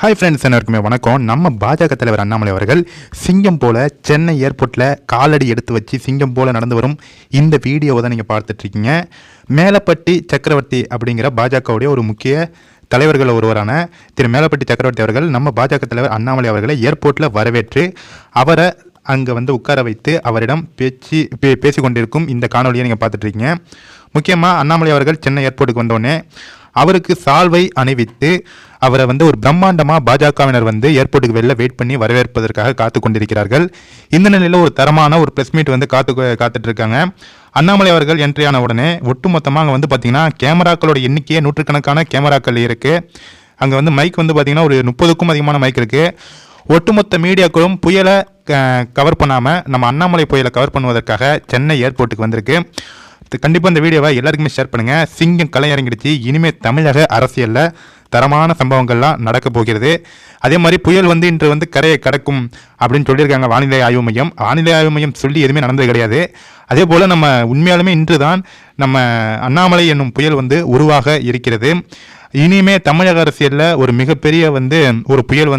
Hi friends, எல்லாருக்குமே வணக்கம். நம்ம பாஜக தலைவர் அண்ணாமலை அவர்கள் சிங்கம் போல சென்னை ஏர்போர்ட்டில் காலடி எடுத்து வச்சு சிங்கம் போல நடந்து வரும் இந்த வீடியோவை தான் நீங்கள் பார்த்துட்ருக்கீங்க. மேலப்பட்டி சக்கரவர்த்தி அப்படிங்கிற பாஜகவுடைய ஒரு முக்கிய தலைவர்கள் ஒருவரான திரு மேலப்பட்டி சக்கரவர்த்தி அவர்கள் நம்ம பாஜக தலைவர் அண்ணாமலை அவர்களை ஏர்போர்ட்டில் வரவேற்று அவரை அங்கே உட்கார வைத்து அவரிடம் பேசி கொண்டிருக்கும் இந்த காணொலியை நீங்கள் பார்த்துட்ருக்கீங்க. முக்கியமாக அண்ணாமலை அவர்கள் சென்னை ஏர்போர்ட்டுக்கு வந்தோடனே அவருக்கு சால்வை அணிவித்து அவரை ஒரு பிரம்மாண்டமாக பாஜகவினர் ஏர்போர்ட்டுக்கு வெளில வெயிட் பண்ணி வரவேற்பதற்காக காத்து கொண்டிருக்கிறார்கள். இந்த நிலையில் ஒரு தரமான ஒரு ப்ரெஸ் மீட் காத்துட்டு இருக்காங்க. அண்ணாமலை அவர்கள் என்ட்ரி ஆன உடனே ஒட்டுமொத்தமாக அங்கே பார்த்தீங்கன்னா கேமராக்களோட எண்ணிக்கையே நூற்றுக்கணக்கான கேமராக்கள் இருக்குது. அங்கே மைக் பார்த்தீங்கன்னா ஒரு 30க்கும் அதிகமான மைக் இருக்குது. ஒட்டுமொத்த மீடியாக்களும் புயலை கவர் பண்ணாமல் நம்ம அண்ணாமலை புயலை கவர் பண்ணுவதற்காக சென்னை ஏர்போர்ட்டுக்கு வந்திருக்கு. கண்டிப்பாக இந்த வீடியோவை எல்லாருக்குமே ஷேர் பண்ணுங்கள். சிங்கம் களை இறங்கிடுச்சு. இனிமேல் தமிழக அரசியலில் தரமான சம்பவங்கள்லாம் நடக்க போகிறது. அதே மாதிரி புயல் இன்று கரையை கடக்கும் அப்படின்னு சொல்லியிருக்காங்க வானிலை ஆய்வு மையம். வானிலை ஆய்வு மையம் சொல்லி எதுவுமே நடந்தது கிடையாது. அதே போல் நம்ம உண்மையாலுமே இன்று தான் நம்ம அண்ணாமலை என்னும் புயல் உருவாக இருக்கிறது. இனிமே தமிழக அரசியலில் ஒரு மிகப்பெரிய ஒரு புயல்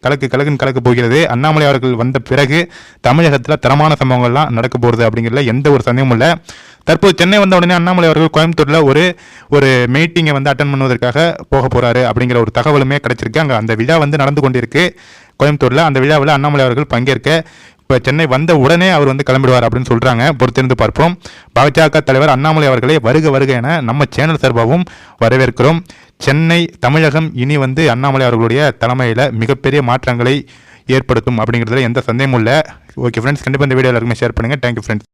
கலக்குன்னு கலக்க போகிறது. அண்ணாமலை அவர்கள் வந்த பிறகு தமிழகத்தில் தரமான சம்பவங்கள்லாம் நடக்க போகிறது அப்படிங்கிறதுல எந்த ஒரு சந்தேகமும் இல்லை. தற்போது சென்னை வந்த உடனே அண்ணாமலை அவர்கள் கோயம்புத்தூரில் ஒரு மீட்டிங்கை அட்டன் பண்ணுவதற்காக போக போகிறாரு அப்படிங்கிற ஒரு தகவலுமே கிடைச்சிருக்கு. அங்கே அந்த விழா நடந்து கொண்டிருக்கு கோயம்புத்தூரில். அந்த விழாவில் அண்ணாமலை அவர்கள் பங்கேற்க இப்போ சென்னை வந்த உடனே அவர் கிளம்பிடுவார் அப்படின்னு சொல்கிறாங்க. பொறுத்திருந்து பார்ப்போம். பாஜக தலைவர் அண்ணாமலை அவர்களை வருக என நம்ம சேனல் சார்பாகவும் வரவேற்கிறோம். சென்னை தமிழகம் இனி அண்ணாமலை அவர்களுடைய தலைமையில் மிகப்பெரிய மாற்றங்களை ஏற்படுத்தும் அப்படிங்கிறதுல எந்த சந்தேகமும் இல்லை. ஓகே ஃப்ரெண்ட்ஸ், கண்டிப்பாக இந்த வீடியோ எல்லாருக்குமே ஷேர் பண்ணுங்கள். Thank you friends.